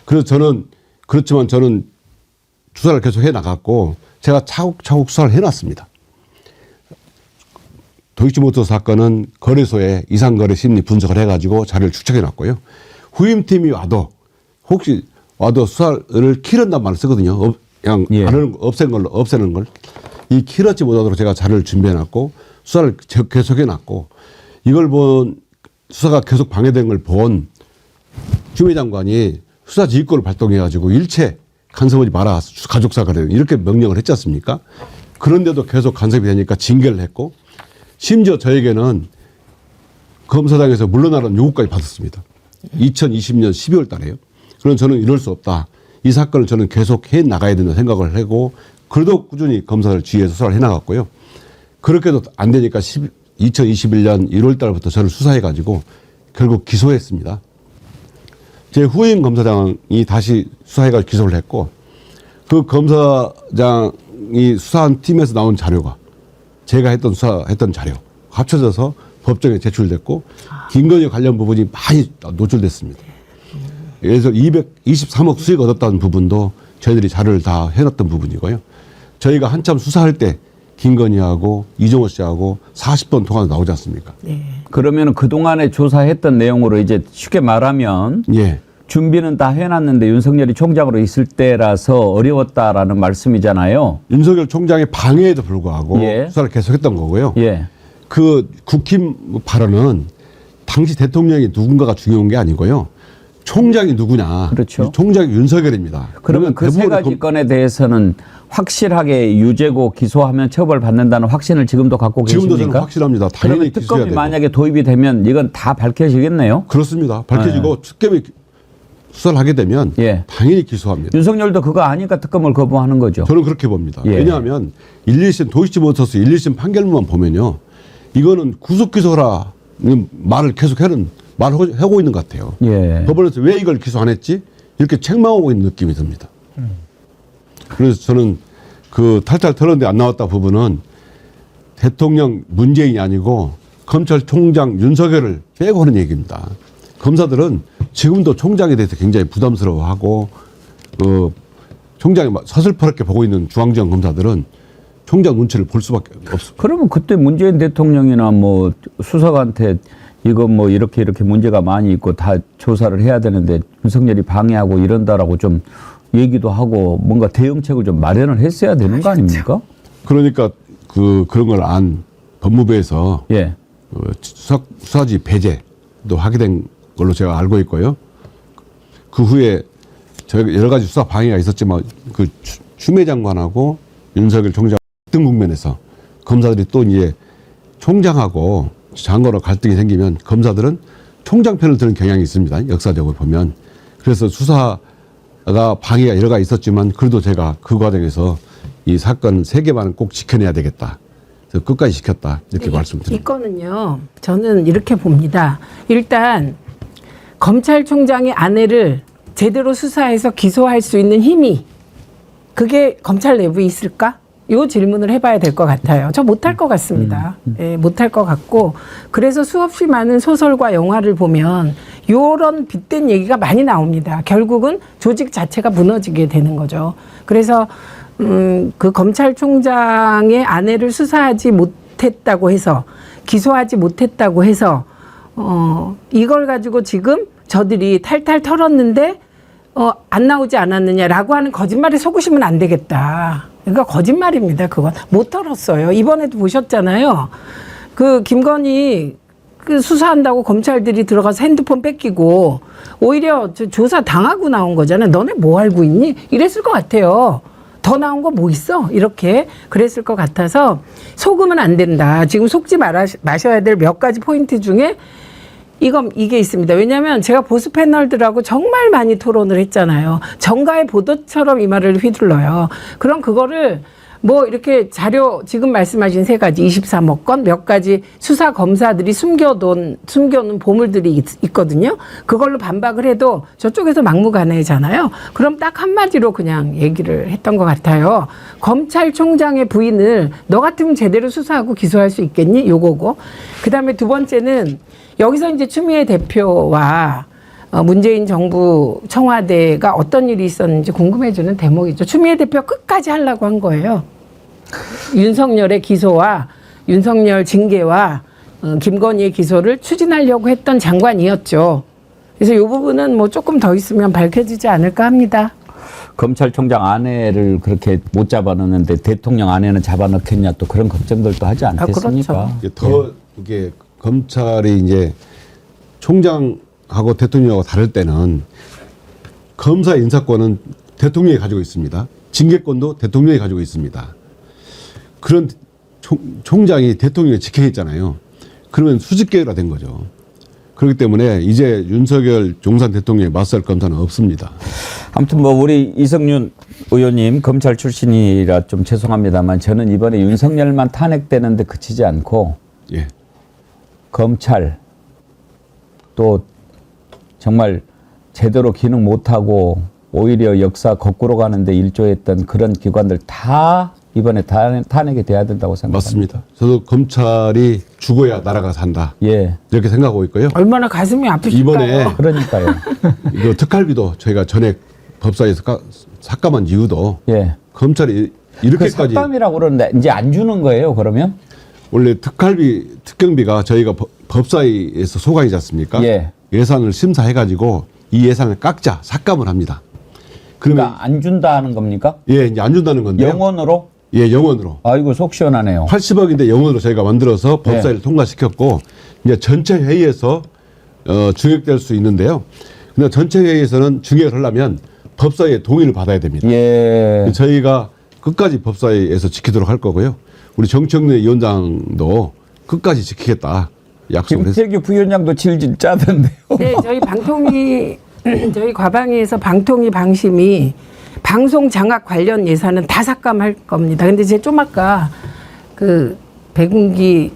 그래서 그렇지만 저는 수사를 계속 해나갔고 제가 차곡차곡 수사를 해놨습니다. 도이치모터 사건은 거래소에 이상거래 심리 분석을 해가지고 자료를 축적해놨고요. 후임팀이 혹시 와도 수사를 키른단 말을 쓰거든요. 그냥 예. 없애는 걸. 이 키렇지 못하도록 제가 자료를 준비해놨고 수사를 계속해놨고 이걸 수사가 계속 방해된 걸 본 추미애 장관이 수사지휘권을 발동해가지고 일체 간섭하지 마라. 가족사가 이렇게 명령을 했지 않습니까? 그런데도 계속 간섭이 되니까 징계를 했고 심지어 저에게는 검사장에서 물러나라는 요구까지 받았습니다. 2020년 12월 달에요. 그럼 저는 이럴 수 없다. 이 사건을 저는 계속 해 나가야 된다 생각을 하고 그래도 꾸준히 검사를 지휘해서 수사를 해나갔고요. 그렇게도 안 되니까 2021년 1월 달부터 저를 수사해가지고 결국 기소했습니다. 제 후임 검사장이 다시 수사해가지고 기소를 했고 그 검사장이 수사한 팀에서 나온 자료가 제가 수사했던 자료 합쳐져서 법정에 제출됐고 김건희 관련 부분이 많이 노출됐습니다. 그래서 223억 수익 얻었다는 부분도 저희들이 자료를 다 해놨던 부분이고요. 저희가 한참 수사할 때 김건희하고 이종호 씨하고 40번 통화도 나오지 않습니까? 네. 그러면 그동안에 조사했던 내용으로 이제 쉽게 말하면 예. 준비는 다 해놨는데 윤석열이 총장으로 있을 때라서 어려웠다라는 말씀이잖아요. 윤석열 총장의 방해에도 불구하고 예. 수사를 계속했던 거고요. 예. 그 국힘 발언은 당시 대통령이 누군가가 중요한 게 아니고요. 총장이 누구냐. 그렇죠. 총장이 윤석열입니다. 그러면 그 세 가지 건에 대해서는 확실하게 유죄고 기소하면 처벌받는다는 확신을 지금도 갖고 지금도 계십니까? 저는 확실합니다. 당연히 그러면 특검이 기소해야 되고. 만약에 도입이 되면 이건 다 밝혀지겠네요. 그렇습니다. 밝혀지고 특검이 수사를 하게 되면 예. 당연히 기소합니다. 윤석열도 그거 아니까 특검을 거부하는 거죠. 저는 그렇게 봅니다. 예. 왜냐하면 1, 2심 도이치모터스 1, 2심 판결문만 보면요. 이거는 구속 기소라 말을 계속 하고 있는 것 같아요. 예. 법원에서 왜 이걸 기소 안 했지? 이렇게 책망하고 있는 느낌이 듭니다. 그래서 저는 그 탈탈 털었는데 안 나왔다 부분은 대통령 문재인이 아니고 검찰총장 윤석열을 빼고 하는 얘기입니다. 검사들은 지금도 총장에 대해서 굉장히 부담스러워하고 총장이 서슬퍼렇게 보고 있는 중앙지검 검사들은 총장 눈치를 볼 수밖에 없습니다. 그러면 그때 문재인 대통령이나 뭐 수석한테 이거 뭐 이렇게 문제가 많이 있고 다 조사를 해야 되는데 윤석열이 방해하고 이런다라고 좀 얘기도 하고 뭔가 대응책을 좀 마련을 했어야 되는 거 아닙니까? 그러니까 그런 걸 안 법무부에서 예. 수사지 배제도 하게 된 걸로 제가 알고 있고요. 그 후에 저희가 여러 가지 수사 방해가 있었지만 그 추미애 장관하고 윤석열 총장 갈등 국면에서 검사들이 또 이제 총장하고 장관으로 갈등이 생기면 검사들은 총장 편을 드는 경향이 있습니다. 역사적으로 보면. 그래서 수사가 방해가 여러 가지 있었지만 그래도 제가 그 과정에서 이 사건 3개만은 꼭 지켜내야 되겠다. 그래서 끝까지 지켰다. 이렇게 말씀드립니다. 이 건은요, 저는 이렇게 봅니다. 일단 검찰총장의 아내를 제대로 수사해서 기소할 수 있는 힘이 그게 검찰 내부에 있을까? 이 질문을 해봐야 될 것 같아요. 저 못할 것 같습니다. 예, 못할 것 같고 그래서 수없이 많은 소설과 영화를 보면 이런 빗댄 얘기가 많이 나옵니다. 결국은 조직 자체가 무너지게 되는 거죠. 그래서 그 검찰총장의 아내를 수사하지 못했다고 해서 기소하지 못했다고 해서 이걸 가지고 지금 저들이 탈탈 털었는데 안 나오지 않았느냐라고 하는 거짓말에 속으시면 안 되겠다. 그러니까 거짓말입니다. 그건 못 털었어요. 이번에도 보셨잖아요. 그 김건희 그 수사한다고 검찰들이 들어가서 핸드폰 뺏기고 오히려 조사 당하고 나온 거잖아요. 너네 뭐 알고 있니? 이랬을 것 같아요. 더 나온 거 뭐 있어? 이렇게 그랬을 것 같아서 속으면 안 된다. 지금 속지 마셔야 될 몇 가지 포인트 중에 이게 있습니다. 왜냐하면 제가 보수 패널들하고 정말 많이 토론을 했잖아요. 정가의 보도처럼 이 말을 휘둘러요. 그럼 그거를 뭐 이렇게 자료 지금 말씀하신 3가지 23억 건 몇 가지 수사 검사들이 숨겨놓은 보물들이 있거든요. 그걸로 반박을 해도 저쪽에서 막무가내잖아요. 그럼 딱 한마디로 그냥 얘기를 했던 것 같아요. 검찰총장의 부인을 너 같으면 제대로 수사하고 기소할 수 있겠니? 요거고. 그다음에 두 번째는 여기서 이제 추미애 대표와 문재인 정부 청와대가 어떤 일이 있었는지 궁금해지는 대목이죠. 추미애 대표 끝까지 하려고 한 거예요. 윤석열의 기소와 윤석열 징계와 김건희의 기소를 추진하려고 했던 장관이었죠. 그래서 이 부분은 뭐 조금 더 있으면 밝혀지지 않을까 합니다. 검찰총장 아내를 그렇게 못 잡아넣는데 대통령 아내는 잡아넣겠냐 또 그런 걱정들도 하지 않겠습니까? 그렇죠. 더 이게 검찰이 이제 총장하고 대통령하고 다를 때는 검사 인사권은 대통령이 가지고 있습니다. 징계권도 대통령이 가지고 있습니다. 그런 총장이 대통령을 지켜냈잖아요. 그러면 수직계가 된 거죠. 그렇기 때문에 이제 윤석열 용산 대통령에 맞설 검사는 없습니다. 아무튼 뭐 우리 이성윤 의원님 검찰 출신이라 좀 죄송합니다만 저는 이번에 윤석열만 탄핵되는데 그치지 않고 예. 검찰 또 정말 제대로 기능 못하고 오히려 역사 거꾸로 가는데 일조했던 그런 기관들 다 이번에 탄핵이 돼야 된다고 생각합니다. 맞습니다. 저도 검찰이 죽어야 나라가 산다. 예. 이렇게 생각하고 있고요. 얼마나 가슴이 아프실까요? 이번에 그러니까요. 이거 특활비도 저희가 전액 법사위에서 삭감한 이유도 예. 검찰이 그 이렇게까지 삭감이라고 그러는데 이제 안 주는 거예요, 그러면? 원래 특경비가 저희가 법사위에서 소관이지 않습니까? 예. 예산을 심사해가지고 이 예산을 깎자 삭감을 합니다. 그러면 그러니까 안 준다 하는 겁니까? 예, 이제 안 준다는 건데요. 영원으로? 예, 영원으로. 아이고 속 시원하네요. 80억인데 영원으로 저희가 만들어서 법사위를 통과시켰고 이제 전체 회의에서 증액될 수 있는데요. 근데 전체 회의에서는 증액을 하려면 법사위의 동의를 받아야 됩니다. 예. 저희가 끝까지 법사위에서 지키도록 할 거고요. 우리 정청래 위원장도 끝까지 지키겠다 약속을 했습니다. 김태규 부위원장도 질질 짜던데요. 네, 저희 방통위 저희 과방위에서 방통위 방심이 방송 장악 관련 예산은 다 삭감할 겁니다. 근데 제가 좀 아까 그 백운기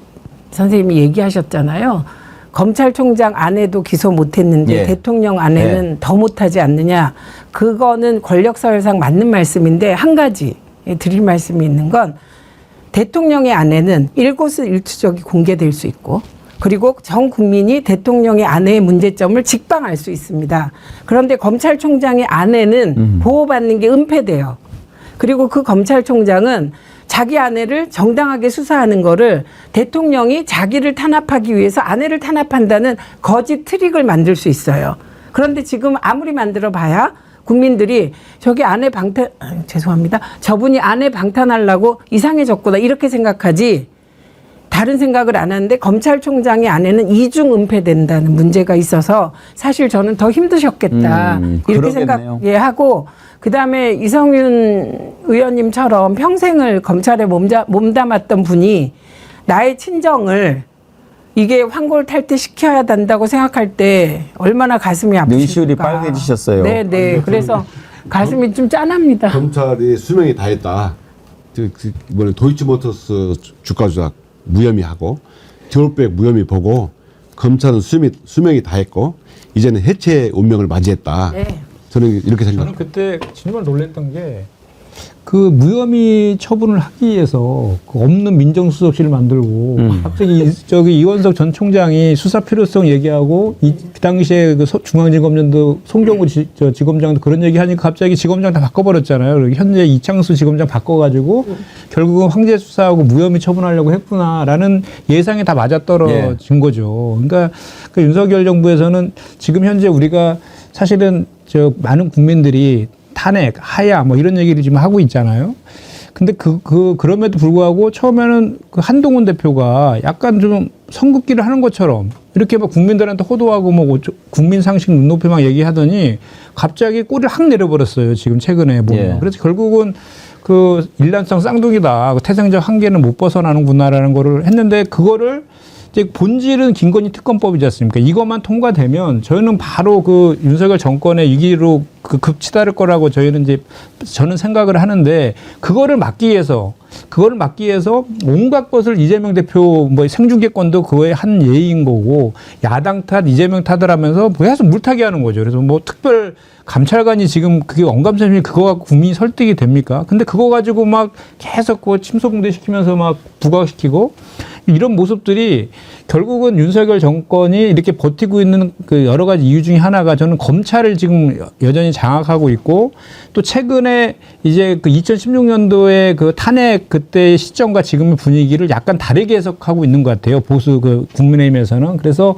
선생님이 얘기하셨잖아요. 검찰총장 안에도 기소 못했는데 예. 대통령 안에는 더 못하지 않느냐. 그거는 권력서열상 맞는 말씀인데 한 가지 드릴 말씀이 있는 건 대통령의 아내는 일거수일투족이 공개될 수 있고 그리고 전 국민이 대통령의 아내의 문제점을 직방알 수 있습니다. 그런데 검찰총장의 아내는 보호받는 게 은폐돼요. 그리고 그 검찰총장은 자기 아내를 정당하게 수사하는 거를 대통령이 자기를 탄압하기 위해서 아내를 탄압한다는 거짓 트릭을 만들 수 있어요. 그런데 지금 아무리 만들어 봐야 국민들이 저기 아내 방탄, 죄송합니다. 저분이 아내 방탄하려고 이상해졌구나 이렇게 생각하지 다른 생각을 안 하는데 검찰총장의 아내는 이중 은폐된다는 문제가 있어서 사실 저는 더 힘드셨겠다 이렇게 그러겠네요. 생각하고 그다음에 이성윤 의원님처럼 평생을 검찰에 몸담았던 분이 나의 친정을 이게 환골탈태 시켜야 된다고 생각할 때 얼마나 가슴이 아프실까. 눈시울이 빨개지셨어요. 네네. 그래서 가슴이 좀 짠합니다. 검찰이 수명이 다했다. 도이치모터스 주가 조작 무혐의 하고 디올백 무혐의 보고 검찰은 수명이 다했고 이제는 해체의 운명을 맞이했다. 네. 저는 이렇게 저는 생각합니다. 그때 정말 놀랐던 게 그 무혐의 처분을 하기 위해서 그 없는 민정수석실을 만들고 갑자기 저기 이원석 전 총장이 수사 필요성 얘기하고 그 당시에 그 중앙지검장도 송경구 지검장도 그런 얘기하니까 갑자기 지검장 다 바꿔버렸잖아요. 그리고 현재 이창수 지검장 바꿔가지고 결국은 황제 수사하고 무혐의 처분하려고 했구나라는 예상이 다 맞아떨어진 거죠. 그러니까 그 윤석열 정부에서는 지금 현재 우리가 사실은 많은 국민들이 탄핵, 하야 뭐 이런 얘기를 지금 하고 있잖아요. 근데 그럼에도 불구하고 처음에는 그 한동훈 대표가 약간 좀 선긋기를 하는 것처럼 이렇게 막 국민들한테 호도하고 뭐 국민 상식 눈높이 막 얘기하더니 갑자기 꼬리를 확 내려버렸어요. 지금 최근에 보면. 예. 그래서 결국은 그 일란성 쌍둥이다. 그 태생적 한계는 못 벗어나는구나라는 거를 했는데 그거를 이제 본질은 김건희 특검법이지 않습니까? 이것만 통과되면 저희는 바로 그 윤석열 정권의 위기로 그 급치달을 거라고 저는 생각을 하는데 그거를 막기 위해서 온갖 것을 이재명 대표 뭐 생중계권도 그거의 한 예인 거고 야당 탓, 이재명 탓을 하면서 계속 물타기 하는 거죠. 그래서 뭐 특별 감찰관이 지금 그게 언감생심이 그거 갖고 국민이 설득이 됩니까? 근데 그거 가지고 막 계속 그 침소봉대 시키면서 막 부각시키고 이런 모습들이 결국은 윤석열 정권이 이렇게 버티고 있는 그 여러 가지 이유 중에 하나가 저는 검찰을 지금 여전히 장악하고 있고 또 최근에 이제 그 2016년도에 그 탄핵 그때 시점과 지금의 분위기를 약간 다르게 해석하고 있는 것 같아요. 보수 그 국민의힘에서는. 그래서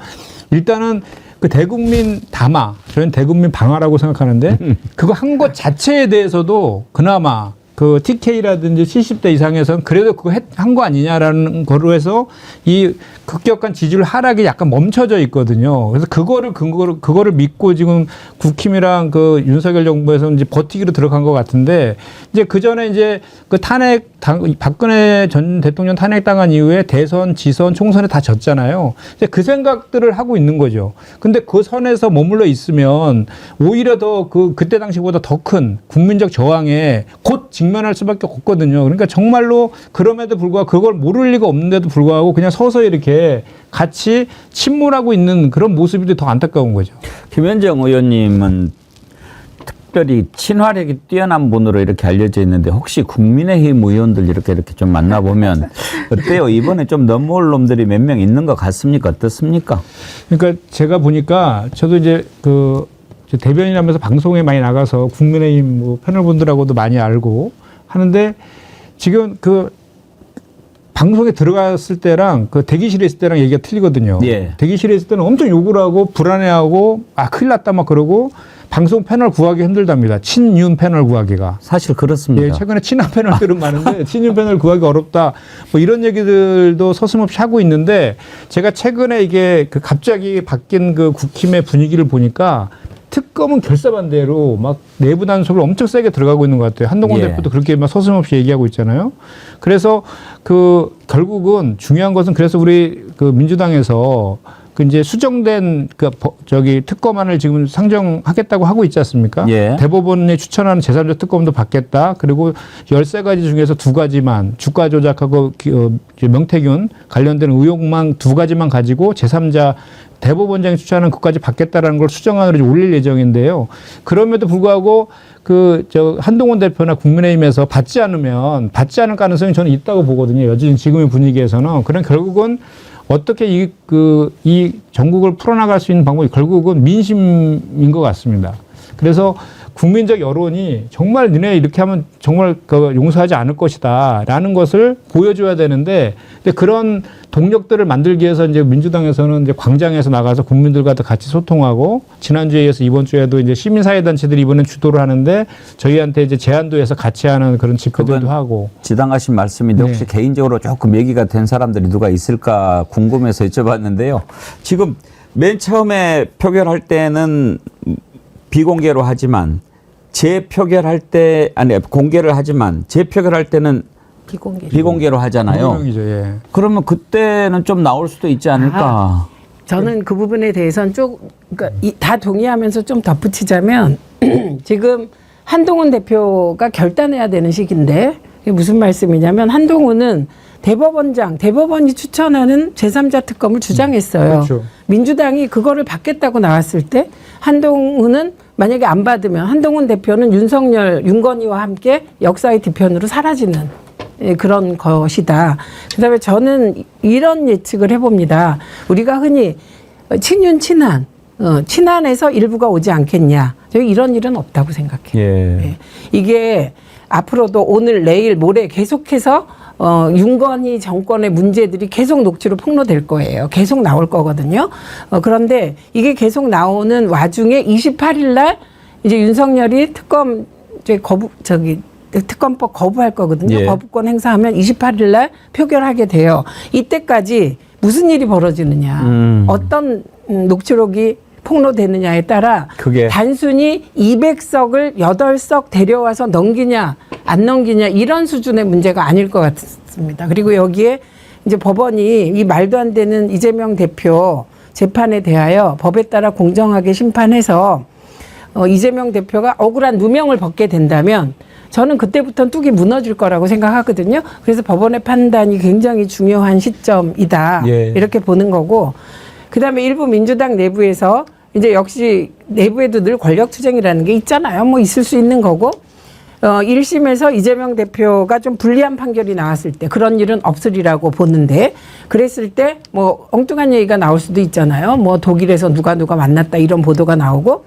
일단은 그 대국민 담화, 저희는 대국민 방화라고 생각하는데 그거 한 것 자체에 대해서도 그나마 그 TK라든지 70대 이상에서는 그래도 그거 한 거 아니냐라는 거로 해서 이 급격한 지지율 하락이 약간 멈춰져 있거든요. 그래서 그거를 믿고 지금 국힘이랑 그 윤석열 정부에서는 이제 버티기로 들어간 것 같은데 이제 그 전에 이제 그 박근혜 전 대통령 탄핵당한 이후에 대선, 지선, 총선에 다 졌잖아요. 이제 그 생각들을 하고 있는 거죠. 근데 그 선에서 머물러 있으면 오히려 더 그때 당시보다 더 큰 국민적 저항에 곧 직면할 수밖에 없거든요. 그러니까 정말로 그럼에도 불구하고 그걸 모를 리가 없는데도 불구하고 그냥 서서히 이렇게 같이 침몰하고 있는 그런 모습이 더 안타까운 거죠. 김현정 의원님은 특별히 친화력이 뛰어난 분으로 이렇게 알려져 있는데 혹시 국민의힘 의원들 이렇게 좀 만나보면 어때요? 이번에 좀 넘어올 놈들이 몇 명 있는 것 같습니까? 어떻습니까? 그러니까 제가 보니까 저도 이제 대변인하면서 방송에 많이 나가서 국민의힘 뭐 패널분들하고도 많이 알고 하는데 지금 그 방송에 들어갔을 때랑 그 대기실에 있을 때랑 얘기가 틀리거든요. 예. 대기실에 있을 때는 엄청 욕을 하고 불안해하고 큰일 났다 막 그러고 방송 패널 구하기 힘들답니다. 친윤 패널 구하기가. 사실 그렇습니다. 예, 최근에 친한 패널들은 많은데 친윤 패널 구하기 어렵다. 뭐 이런 얘기들도 서슴없이 하고 있는데 제가 최근에 이게 그 갑자기 바뀐 그 국힘의 분위기를 보니까 특검은 결사반대로 막 내부 단속을 엄청 세게 들어가고 있는 것 같아요. 한동훈 예. 대표도 그렇게 막 서슴없이 얘기하고 있잖아요. 그래서 결국은 중요한 것은 그래서 우리 그 민주당에서 그 이제 수정된 그 저기 특검안을 지금 상정하겠다고 하고 있지 않습니까? 예. 대법원이 추천하는 제3자 특검도 받겠다. 그리고 13가지 중에서 2가지만 주가 조작하고 명태균 관련된 의혹만 2가지만 가지고 제3자 대법원장이 추천하는 것까지 받겠다라는 걸 수정안으로 이제 올릴 예정인데요. 그럼에도 불구하고 한동훈 대표나 국민의힘에서 받지 않을 가능성이 저는 있다고 보거든요. 여전히 지금의 분위기에서는. 그럼 결국은 어떻게 이 전국을 풀어나갈 수 있는 방법이 결국은 민심인 것 같습니다. 그래서 국민적 여론이 정말 니네 이렇게 하면 정말 용서하지 않을 것이다 라는 것을 보여줘야 되는데, 근데 그런 동력들을 만들기 위해서 이제 민주당에서는 이제 광장에서 나가서 국민들과도 같이 소통하고, 지난주에 이어서 이번 주에도 이제 시민사회단체들이 이번엔 주도를 하는데 저희한테 이제 제안도 해서 같이 하는 그런 집회들도 하고. 지당하신 말씀인데 혹시 개인적으로 조금 얘기가 된 사람들이 누가 있을까 궁금해서 여쭤봤는데요. 지금 맨 처음에 표결할 때는 비공개로 하지만 재표결할 때 공개를 하지만 재표결할 때는 비공개로 하잖아요. 무명이죠, 예. 그러면 그때는 좀 나올 수도 있지 않을까? 저는 그 부분에 대해서는 그러니까 다 동의하면서 좀 덧붙이자면 지금 한동훈 대표가 결단해야 되는 시기인데, 이게 무슨 말씀이냐면 한동훈은 대법원이 추천하는 제3자 특검을 주장했어요. 그렇죠. 민주당이 그거를 받겠다고 나왔을 때 한동훈은 만약에 안 받으면 한동훈 대표는 윤건희와 함께 역사의 뒤편으로 사라지는 그런 것이다. 그다음에 저는 이런 예측을 해봅니다. 우리가 흔히 친한에서 일부가 오지 않겠냐. 저희 이런 일은 없다고 생각해요. 예. 네. 이게 앞으로도 오늘, 내일, 모레 계속해서 윤건희 정권의 문제들이 계속 녹취로 폭로될 거예요. 계속 나올 거거든요. 그런데 이게 계속 나오는 와중에 28일 날 이제 윤석열이 특검법 거부할 거거든요. 예. 거부권 행사하면 28일 날 표결하게 돼요. 이때까지 무슨 일이 벌어지느냐, 어떤 녹취록이 폭로되느냐에 따라 그게 단순히 200석을 8석 데려와서 넘기냐 안 넘기냐 이런 수준의 문제가 아닐 것 같습니다. 그리고 여기에 이제 법원이 이 말도 안 되는 이재명 대표 재판에 대하여 법에 따라 공정하게 심판해서 이재명 대표가 억울한 누명을 벗게 된다면 저는 그때부터는 뚝이 무너질 거라고 생각하거든요. 그래서 법원의 판단이 굉장히 중요한 시점이다. 예. 이렇게 보는 거고, 그다음에 일부 민주당 내부에서 이제 역시 내부에도 늘 권력투쟁이라는 게 있잖아요. 뭐 있을 수 있는 거고, 1심에서 이재명 대표가 좀 불리한 판결이 나왔을 때 그런 일은 없으리라고 보는데, 그랬을 때 뭐 엉뚱한 얘기가 나올 수도 있잖아요. 뭐 독일에서 누가 만났다 이런 보도가 나오고,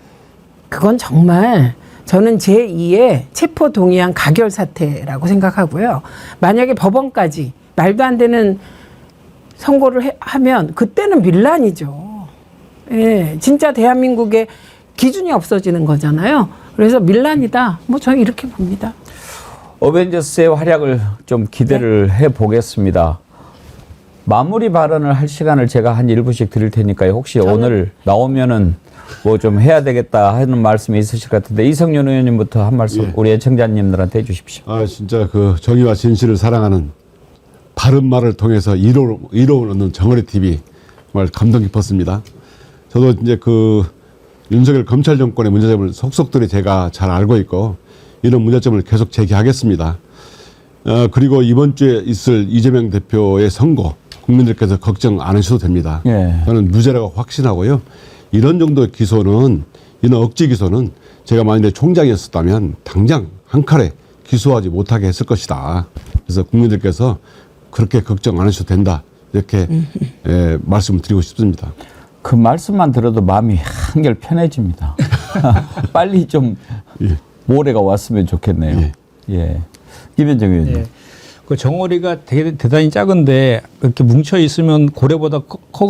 그건 정말 저는 제2의 체포동의안 가결 사태라고 생각하고요. 만약에 법원까지 말도 안 되는 선고를 하면 그때는 밀란이죠. 예, 진짜 대한민국의 기준이 없어지는 거잖아요. 그래서 밀란이다. 뭐 저는 이렇게 봅니다. 어벤져스의 활약을 좀 기대를 해보겠습니다. 마무리 발언을 할 시간을 제가 한 1분씩 드릴 테니까요. 혹시 오늘 나오면은 뭐 좀 해야 되겠다 하는 말씀이 있으실 것 같은데, 이성윤 의원님부터 한 말씀 우리 애청자님들한테 해주십시오. 진짜 그 정의와 진실을 사랑하는 바른 말을 통해서 이로움을 얻는 정어리 TV 정말 감동 깊었습니다. 저도 이제 그 윤석열 검찰 정권의 문제점을 속속들이 제가 잘 알고 있고 이런 문제점을 계속 제기하겠습니다. 그리고 이번 주에 있을 이재명 대표의 선고 국민들께서 걱정 안 하셔도 됩니다. 예. 저는 무죄라고 확신하고요. 이런 정도의 기소는, 이런 억지 기소는 제가 만약에 총장이었다면 당장 한 칼에 기소하지 못하게 했을 것이다. 그래서 국민들께서 그렇게 걱정 안 하셔도 된다. 이렇게 말씀을 드리고 싶습니다. 그 말씀만 들어도 마음이 한결 편해집니다. 빨리 좀 모레가 왔으면 좋겠네요. 예. 김현정 의원님. 예. 그 정어리가 되게 대단히 작은데 이렇게 뭉쳐 있으면 고래보다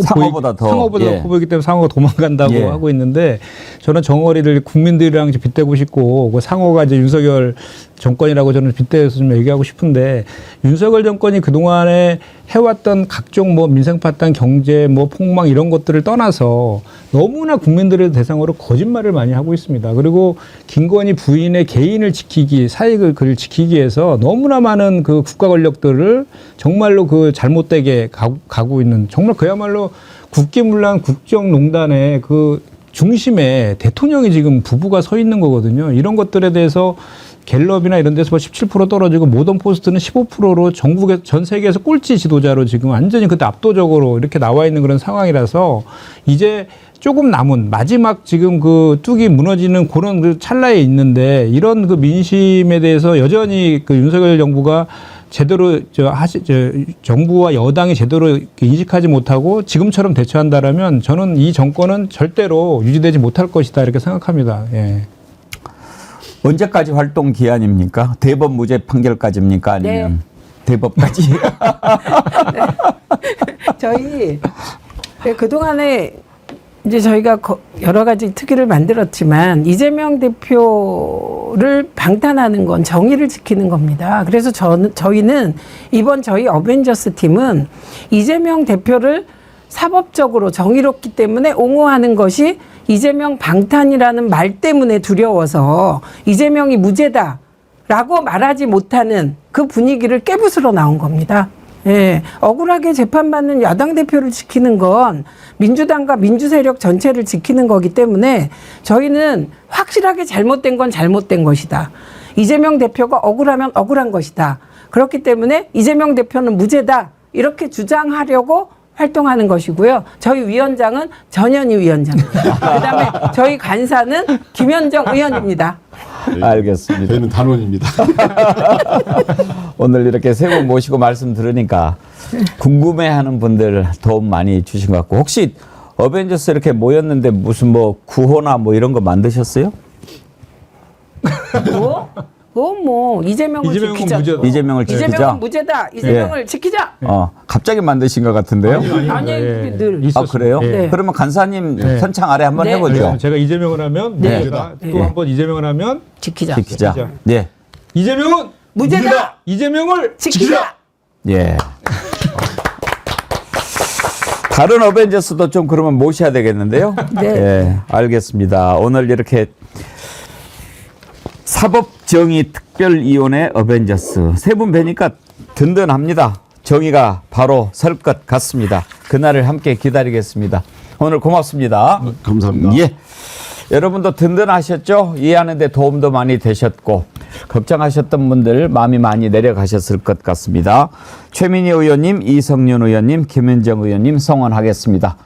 상어보다 더 커 보이기 때문에 상어가 도망간다고 하고 있는데, 저는 정어리를 국민들이랑 빗대고 싶고, 그 상어가 이제 윤석열 정권이라고 저는 빗대서 좀 얘기하고 싶은데, 윤석열 정권이 그동안에 해왔던 각종 뭐 민생파탄, 경제, 뭐 폭망 이런 것들을 떠나서 너무나 국민들의 대상으로 거짓말을 많이 하고 있습니다. 그리고 김건희 부인의 개인을 지키기, 사익을 지키기 위해서 너무나 많은 그 국가 권력들을 정말로 그 잘못된 팽창되게 가고 있는 정말 그야말로 국기문란 국정농단의 그 중심에 대통령이 지금 부부가 서 있는 거거든요. 이런 것들에 대해서 갤럽이나 이런 데서 17% 떨어지고 모던포스트는 15%로 전국에 전 세계에서 꼴찌 지도자로 지금 완전히 그때 압도적으로 이렇게 나와 있는 그런 상황이라서 이제 조금 남은 마지막 지금 그 뚝이 무너지는 그런 그 찰나에 있는데 이런 그 민심에 대해서 여전히 그 윤석열 정부가 제대로 정부와 여당이 제대로 인식하지 못하고 지금처럼 대처한다라면 저는 이 정권은 절대로 유지되지 못할 것이다 이렇게 생각합니다. 예. 언제까지 활동 기한입니까? 대법 무죄 판결까지입니까? 아니면 대법까지? 저희 그동안에 이제 저희가 여러 가지 특위를 만들었지만 이재명 대표를 방탄하는 건 정의를 지키는 겁니다. 그래서 저희는 이번 저희 어벤져스 팀은 이재명 대표를 사법적으로 정의롭기 때문에 옹호하는 것이 이재명 방탄이라는 말 때문에 두려워서 이재명이 무죄다라고 말하지 못하는 그 분위기를 깨부수러 나온 겁니다. 예, 억울하게 재판받는 야당 대표를 지키는 건 민주당과 민주세력 전체를 지키는 거기 때문에 저희는 확실하게 잘못된 건 잘못된 것이다. 이재명 대표가 억울하면 억울한 것이다. 그렇기 때문에 이재명 대표는 무죄다. 이렇게 주장하려고 활동하는 것이고요. 저희 위원장은 전현희 위원장입니다. 그다음에 저희 간사는 김현정 의원입니다. 알겠습니다. 저희는 단원입니다. 오늘 이렇게 세 분 모시고 말씀 들으니까 궁금해하는 분들 도움 많이 주신 것 같고 혹시 어벤져스 이렇게 모였는데 무슨 뭐 구호나 뭐 이런 거 만드셨어요? 뭐 이재명을 지키자. 무죄다. 이재명을 지키자. 이재명은 무죄다. 이재명을 지키자. 갑자기 만드신 것 같은데요? 아니 예. 늘. 아 그래요? 네. 그러면 간사님 선창 아래 한번 네. 해보죠. 제가 이재명을 하면 네. 무죄다. 네. 또 한 번 이재명을 하면 지키자. 지키자. 지키자. 네. 이재명은 무죄다. 이재명을 지키자. 예. 다른 어벤져스도 좀 그러면 모셔야 되겠는데요? 네. 예, 알겠습니다. 오늘 이렇게 사법정의특별위원회 어벤져스 세 분 뵈니까 든든합니다. 정의가 바로 설 것 같습니다. 그날을 함께 기다리겠습니다. 오늘 고맙습니다. 감사합니다. 예. 여러분도 든든하셨죠? 이해하는 데 도움도 많이 되셨고 걱정하셨던 분들 마음이 많이 내려가셨을 것 같습니다. 최민희 의원님, 이성윤 의원님, 김은정 의원님 성원하겠습니다.